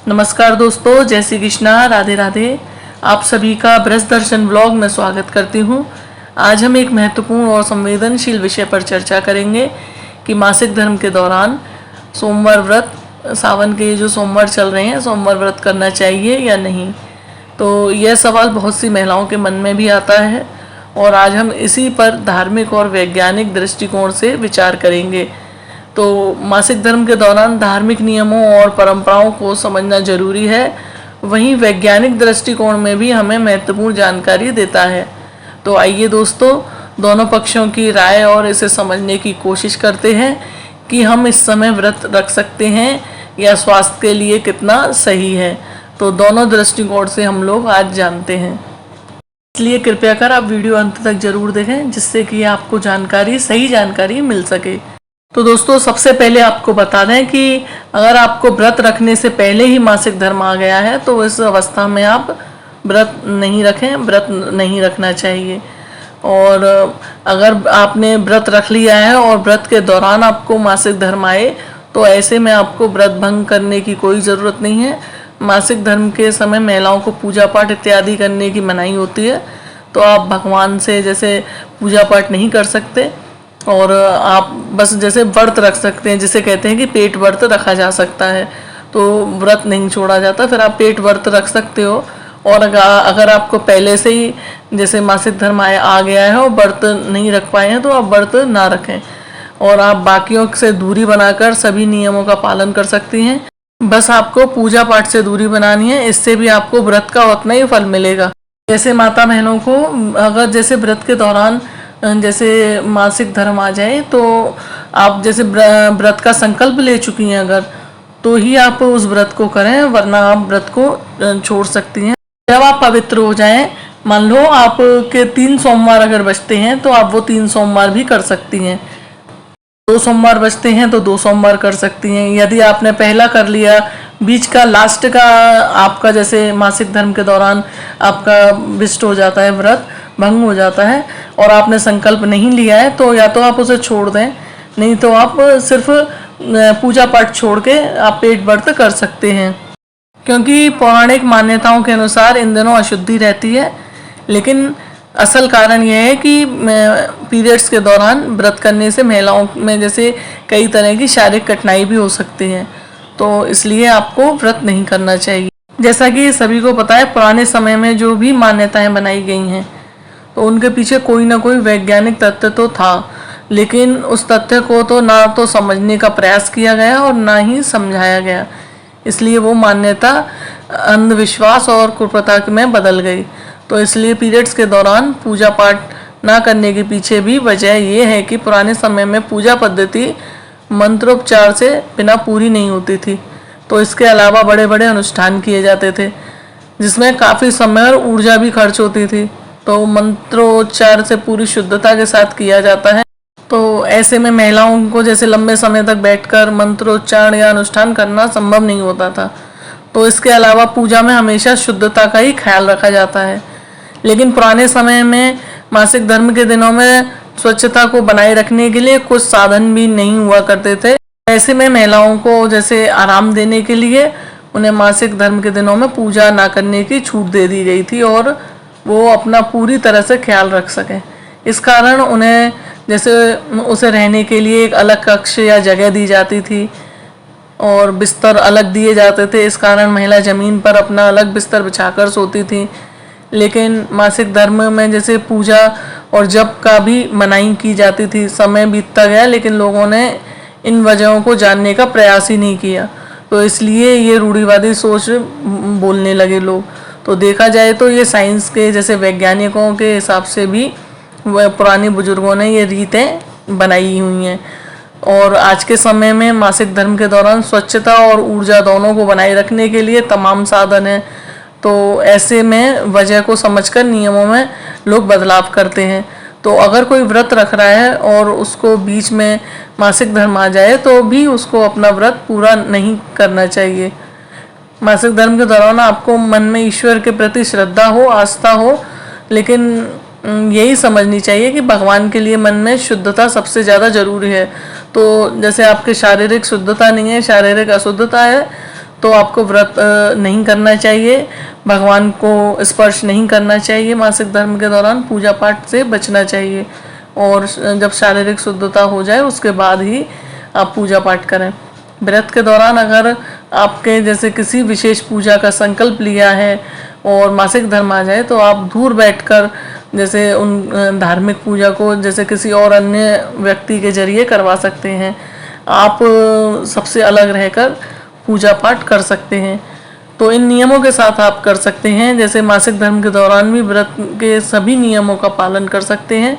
नमस्कार दोस्तों, जय श्री कृष्णा, राधे राधे। आप सभी का ब्रज दर्शन व्लॉग में स्वागत करती हूँ। आज हम एक महत्वपूर्ण और संवेदनशील विषय पर चर्चा करेंगे कि मासिक धर्म के दौरान सोमवार व्रत, सावन के जो सोमवार चल रहे हैं, सोमवार व्रत करना चाहिए या नहीं। तो यह सवाल बहुत सी महिलाओं के मन में भी आता है और आज हम इसी पर धार्मिक और वैज्ञानिक दृष्टिकोण से विचार करेंगे। तो मासिक धर्म के दौरान धार्मिक नियमों और परंपराओं को समझना जरूरी है, वहीं वैज्ञानिक दृष्टिकोण में भी हमें महत्वपूर्ण जानकारी देता है। तो आइए दोस्तों, दोनों पक्षों की राय और इसे समझने की कोशिश करते हैं कि हम इस समय व्रत रख सकते हैं या स्वास्थ्य के लिए कितना सही है। तो दोनों दृष्टिकोण से हम लोग आज जानते हैं, इसलिए कृपया कर आप वीडियो अंत तक जरूर देखें, जिससे कि आपको सही जानकारी मिल सके। तो दोस्तों, सबसे पहले आपको बता दें कि अगर आपको व्रत रखने से पहले ही मासिक धर्म आ गया है तो इस अवस्था में आप व्रत नहीं रखें, व्रत नहीं रखना चाहिए। और अगर आपने व्रत रख लिया है और व्रत के दौरान आपको मासिक धर्म आए तो ऐसे में आपको व्रत भंग करने की कोई ज़रूरत नहीं है। मासिक धर्म के समय महिलाओं को पूजा पाठ इत्यादि करने की मनाही होती है, तो आप भगवान से जैसे पूजा पाठ नहीं कर सकते और आप बस जैसे व्रत रख सकते हैं, जिसे कहते हैं कि पेट व्रत रखा जा सकता है। तो व्रत नहीं छोड़ा जाता, फिर आप पेट व्रत रख सकते हो। और अगर आपको पहले से ही जैसे मासिक धर्म आ गया है और व्रत नहीं रख पाए हैं तो आप व्रत ना रखें और आप बाकियों से दूरी बनाकर सभी नियमों का पालन कर सकती हैं। बस आपको पूजा पाठ से दूरी बनानी है, इससे भी आपको व्रत का उतना ही फल मिलेगा। जैसे माता बहनों को अगर जैसे व्रत के दौरान जैसे मासिक धर्म आ जाए तो आप जैसे व्रत का संकल्प ले चुकी हैं अगर, तो ही आप उस व्रत को करें, वरना आप व्रत को छोड़ सकती हैं। जब आप पवित्र हो जाएं, मान लो आपके 3 सोमवार अगर बचते हैं तो आप वो 3 सोमवार भी कर सकती हैं। 2 सोमवार बचते हैं तो 2 सोमवार कर सकती हैं। यदि आपने पहला कर लिया, बीच का लास्ट का आपका जैसे मासिक धर्म के दौरान आपका विष्ट हो जाता है, व्रत भंग हो जाता है और आपने संकल्प नहीं लिया है, तो या तो आप उसे छोड़ दें, नहीं तो आप सिर्फ पूजा पाठ छोड़ के आप पेट व्रत कर सकते हैं। क्योंकि पौराणिक मान्यताओं के अनुसार इन दिनों अशुद्धि रहती है, लेकिन असल कारण यह है कि पीरियड्स के दौरान व्रत करने से महिलाओं में जैसे कई तरह की शारीरिक कठिनाई भी हो सकती है, तो इसलिए आपको व्रत नहीं करना चाहिए। जैसा कि सभी को पता है, पुराने समय में जो भी मान्यताएं बनाई गई हैं तो उनके पीछे कोई ना कोई वैज्ञानिक तथ्य तो था, लेकिन उस तथ्य को तो ना तो समझने का प्रयास किया गया और ना ही समझाया गया, इसलिए वो मान्यता अंधविश्वास और कुप्रथा में बदल गई। तो इसलिए पीरियड्स के दौरान पूजा पाठ ना करने के पीछे भी वजह ये है कि पुराने समय में पूजा पद्धति मंत्रोपचार से बिना पूरी नहीं होती थी, तो इसके अलावा बड़े बड़े अनुष्ठान किए जाते थे जिसमें काफ़ी समय और ऊर्जा भी खर्च होती थी। तो मंत्रोच्चार से पूरी शुद्धता के साथ किया जाता है, तो ऐसे में महिलाओं को जैसे लंबे समय तक बैठकर मंत्रोच्चारण या अनुष्ठान करना संभव नहीं होता था। तो इसके अलावा पूजा में हमेशा शुद्धता का ही ख्याल रखा जाता है। लेकिन पुराने समय में मासिक धर्म के दिनों में स्वच्छता को बनाए रखने के लिए कुछ साधन भी नहीं हुआ करते थे। ऐसे में महिलाओं को जैसे आराम देने के लिए उन्हें मासिक धर्म के दिनों में पूजा ना करने की छूट दे दी गई थी और वो अपना पूरी तरह से ख्याल रख सकें। इस कारण उन्हें जैसे उसे रहने के लिए एक अलग कक्ष या जगह दी जाती थी और बिस्तर अलग दिए जाते थे। इस कारण महिला ज़मीन पर अपना अलग बिस्तर बिछाकर सोती थी। लेकिन मासिक धर्म में जैसे पूजा और जप का भी मनाही की जाती थी। समय बीतता गया लेकिन लोगों ने इन वजहों को जानने का प्रयास ही नहीं किया, तो इसलिए ये रूढ़िवादी सोच बोलने लगे लोग। तो देखा जाए तो ये साइंस के जैसे वैज्ञानिकों के हिसाब से भी पुराने बुजुर्गों ने ये रीतें बनाई हुई हैं। और आज के समय में मासिक धर्म के दौरान स्वच्छता और ऊर्जा दोनों को बनाए रखने के लिए तमाम साधन हैं, तो ऐसे में वजह को समझकर नियमों में लोग बदलाव करते हैं। तो अगर कोई व्रत रख रहा है और उसको बीच में मासिक धर्म आ जाए तो भी उसको अपना व्रत पूरा नहीं करना चाहिए। मासिक धर्म के दौरान आपको मन में ईश्वर के प्रति श्रद्धा हो, आस्था हो, लेकिन यही समझनी चाहिए कि भगवान के लिए मन में शुद्धता सबसे ज़्यादा ज़रूरी है। तो जैसे आपके शारीरिक शुद्धता नहीं है, शारीरिक अशुद्धता है, तो आपको व्रत नहीं करना चाहिए, भगवान को स्पर्श नहीं करना चाहिए। मासिक धर्म के दौरान पूजा पाठ से बचना चाहिए और जब शारीरिक शुद्धता हो जाए उसके बाद ही आप पूजा पाठ करें। व्रत के दौरान अगर आपके जैसे किसी विशेष पूजा का संकल्प लिया है और मासिक धर्म आ जाए तो आप दूर बैठकर जैसे उन धार्मिक पूजा को जैसे किसी और अन्य व्यक्ति के जरिए करवा सकते हैं। आप सबसे अलग रहकर पूजा पाठ कर सकते हैं। तो इन नियमों के साथ आप कर सकते हैं। जैसे मासिक धर्म के दौरान भी व्रत के सभी नियमों का पालन कर सकते हैं।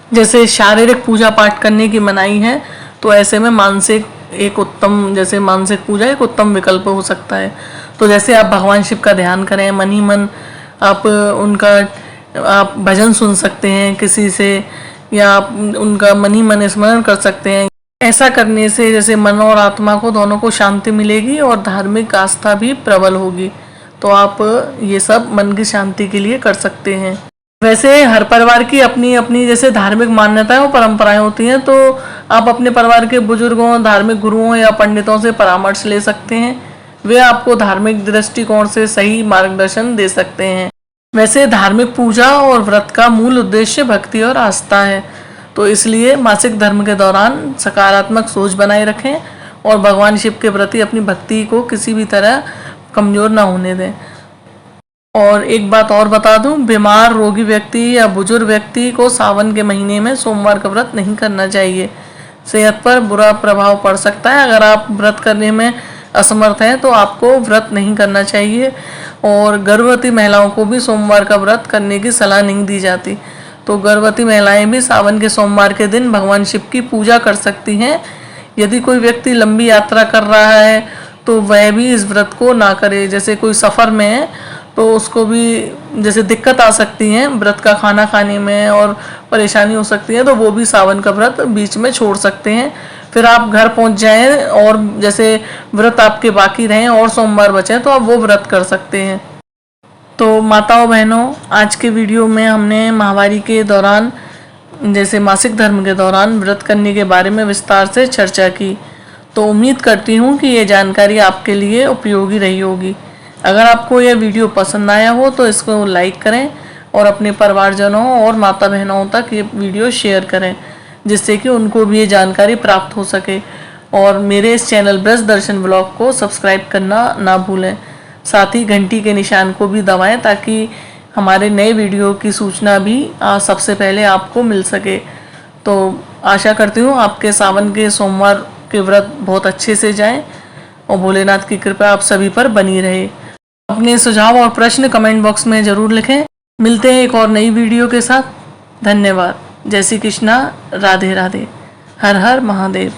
जैसे शारीरिक पूजा पाठ करने की मनाही है, तो ऐसे में मानसिक एक उत्तम जैसे मानसिक पूजा एक उत्तम विकल्प हो सकता है। तो जैसे आप भगवान शिव का ध्यान करें, मन ही मन आप भजन सुन सकते हैं किसी से, या आप उनका मन ही मन स्मरण कर सकते हैं। ऐसा करने से जैसे मन और आत्मा को दोनों को शांति मिलेगी और धार्मिक आस्था भी प्रबल होगी। तो आप ये सब मन की शांति के लिए कर सकते हैं। वैसे हर परिवार की अपनी अपनी जैसे धार्मिक मान्यताएं और परंपराएं होती हैं, तो आप अपने परिवार के बुजुर्गों, धार्मिक गुरुओं या पंडितों से परामर्श ले सकते हैं। वे आपको धार्मिक दृष्टिकोण से सही मार्गदर्शन दे सकते हैं। वैसे धार्मिक पूजा और व्रत का मूल उद्देश्य भक्ति और आस्था है, तो इसलिए मासिक धर्म के दौरान सकारात्मक सोच बनाए रखें और भगवान शिव के प्रति अपनी भक्ति को किसी भी तरह कमजोर ना होने दें। और एक बात और बता दूं, बीमार रोगी व्यक्ति या बुजुर्ग व्यक्ति को सावन के महीने में सोमवार का व्रत नहीं करना चाहिए। सेहत पर बुरा प्रभाव पड़ सकता है। अगर आप व्रत करने में असमर्थ हैं तो आपको व्रत नहीं करना चाहिए। और गर्भवती महिलाओं को भी सोमवार का व्रत करने की सलाह नहीं दी जाती। तो गर्भवती महिलाएं भी सावन के सोमवार के दिन भगवान शिव की पूजा कर सकती हैं। यदि कोई व्यक्ति लंबी यात्रा कर रहा है तो वह भी इस व्रत को ना करे। जैसे कोई सफ़र में है तो उसको भी जैसे दिक्कत आ सकती है व्रत का खाना खाने में और परेशानी हो सकती है, तो वो भी सावन का व्रत बीच में छोड़ सकते हैं। फिर आप घर पहुंच जाएं और जैसे व्रत आपके बाकी रहें और सोमवार बचे तो आप वो व्रत कर सकते हैं। तो माताओं बहनों, आज के वीडियो में हमने माहवारी के दौरान जैसे मासिक धर्म के दौरान व्रत करने के बारे में विस्तार से चर्चा की। तो उम्मीद करती हूँ कि ये जानकारी आपके लिए उपयोगी रही होगी। अगर आपको यह वीडियो पसंद आया हो तो इसको लाइक करें और अपने परिवारजनों और माता बहनों तक ये वीडियो शेयर करें, जिससे कि उनको भी ये जानकारी प्राप्त हो सके। और मेरे इस चैनल ब्रज दर्शन ब्लॉग को सब्सक्राइब करना ना भूलें। साथ ही घंटी के निशान को भी दबाएं ताकि हमारे नए वीडियो की सूचना भी सबसे पहले आपको मिल सके। तो आशा करती हूँ आपके सावन के सोमवार के व्रत बहुत अच्छे से जाएं और भोलेनाथ की कृपा आप सभी पर बनी रहे। अपने सुझाव और प्रश्न कमेंट बॉक्स में ज़रूर लिखें। मिलते हैं एक और नई वीडियो के साथ। धन्यवाद। जय श्री कृष्णा। राधे राधे। हर हर महादेव।